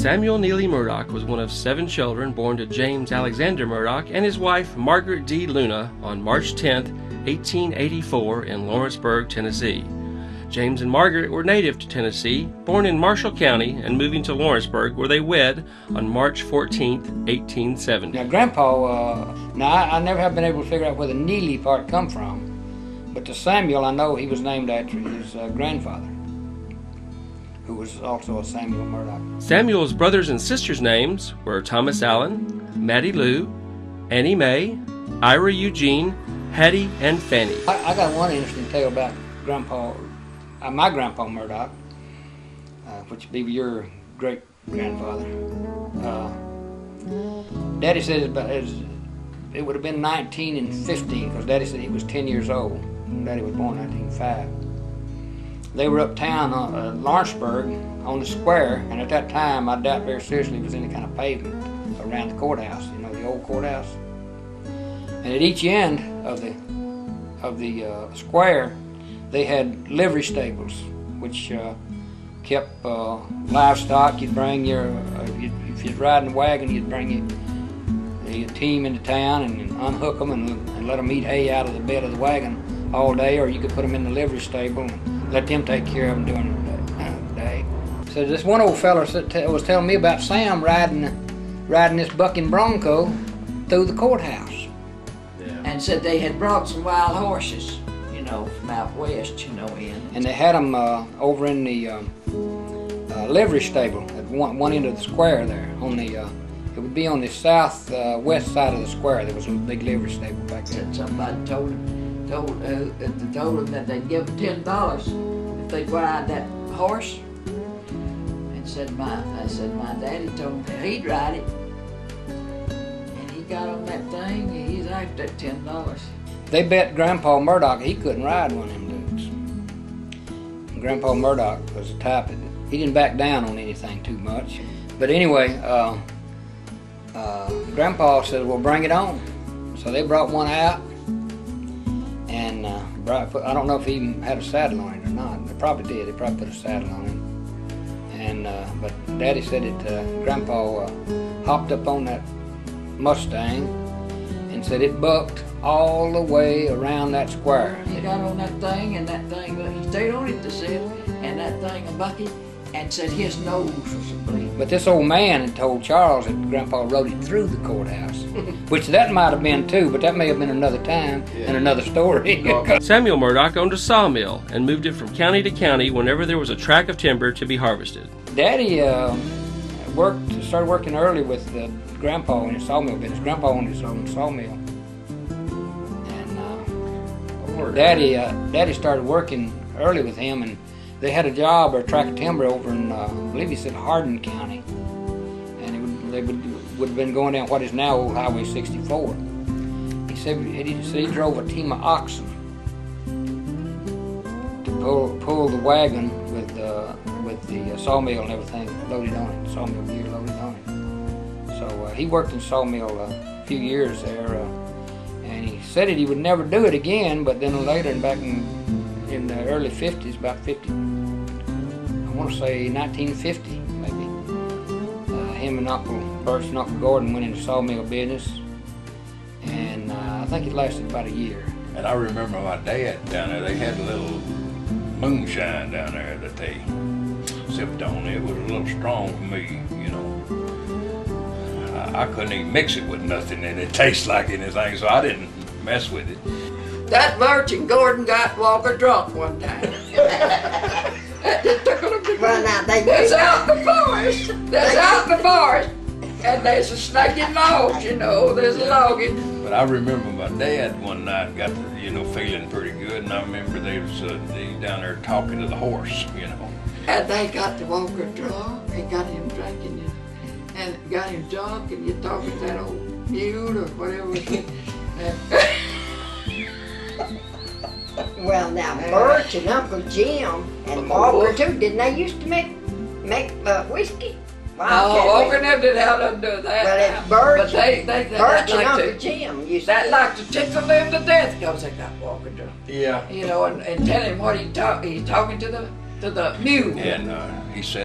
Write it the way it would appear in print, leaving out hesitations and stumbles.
Samuel Neely Murdock was one of 7 children born to James Alexander Murdock and his wife Margaret D. Luna on March 10, 1884 in Lawrenceburg, Tennessee. James and Margaret were native to Tennessee, born in Marshall County and moving to Lawrenceburg, where they wed on March 14, 1870. Now, Grandpa, I never have been able to figure out where the Neely part come from, but the Samuel, I know he was named after his grandfather, who was also a Samuel Murdock. Samuel's brothers and sisters' names were Thomas Allen, Mattie Lou, Annie Mae, Ira Eugene, Hattie, and Fanny. I got one interesting tale about Grandpa, my Grandpa Murdock, which would be your great-grandfather. Daddy said it would have been 1915, because Daddy said he was 10 years old. Daddy was born in 1905. They were uptown, Lawrenceburg, on the square, and at that time, I doubt very seriously there was any kind of pavement around the courthouse, you know, the old courthouse. And at each end of the square, they had livery stables, which kept livestock. You'd bring your, if you're riding a wagon, you'd bring your team into town and unhook them and let them eat hay out of the bed of the wagon all day, or you could put them in the livery stable and let them take care of them during the day. So this one old fella was telling me about Sam riding this bucking bronco through the courthouse. And said they had brought some wild horses, you know, from out west, you know, in. And they had them over in the livery stable at one end of the square there. On the, it would be on the south-west side of the square. There was a big livery stable back there. Said somebody told them that they'd give them $10 if they'd ride that horse. And I said my daddy told me he'd ride it. Got on that thing, he's after that $10. They bet Grandpa Murdock he couldn't ride one of them dudes. And Grandpa Murdock was the type that he didn't back down on anything too much. But anyway, Grandpa said, "Well, bring it on." So they brought one out, and I don't know if he even had a saddle on it or not. They probably did. They probably put a saddle on it. And but Daddy said that Grandpa hopped up on that Mustang and said it bucked all the way around that square. He got on that thing, and that thing, he stayed on it, they said, and that thing a bucket, and said his nose was bleeding. But this old man had told Charles that Grandpa rode it through the courthouse, which that might have been too, but that may have been another time and another story. Samuel Murdock owned a sawmill and moved it from county to county whenever there was a tract of timber to be harvested. Daddy started working early with Grandpa in his sawmill business. Grandpa owned his own sawmill, and Daddy started working early with him, and they had a job or a tract of timber over in I believe he said Hardin County, and they would have been going down what is now Old Highway 64. He said he drove a team of oxen to pull the wagon with the sawmill and everything loaded on it, sawmill gear loaded on it. So he worked in sawmill a few years there, and he said that he would never do it again, but then later, back in the early 50s, about 50, I want to say 1950 maybe, him and Uncle Birch and Uncle Gordon went into sawmill business, and I think it lasted about a year. And I remember my dad down there, they had a little moonshine down there that they sipped on. It was a little strong for me, you know. I couldn't even mix it with nothing, and it tastes like anything, so I didn't mess with it. That Birch and Gordon got Walker drunk one time. That just tickled them to Well, now they That's out in the forest. That's out in the forest. And there's a snaking logs, you know. There's a logging. But I remember my dad one night got, feeling pretty good, and I remember they was down there talking to the horse, you know. And they got the Walker drunk and got him drinking and got him drunk, and you're talking to that old mule or whatever it was. Well, now Birch and Uncle Jim and Walker too, didn't they used to make whiskey? Oh, Walker never did how to do that. Well, it's Birch, Birch and like Uncle Jim used that to. like to tickle them to death because they got Walker drunk. Yeah. You know, and tell him what he's talking to the mule. And he said,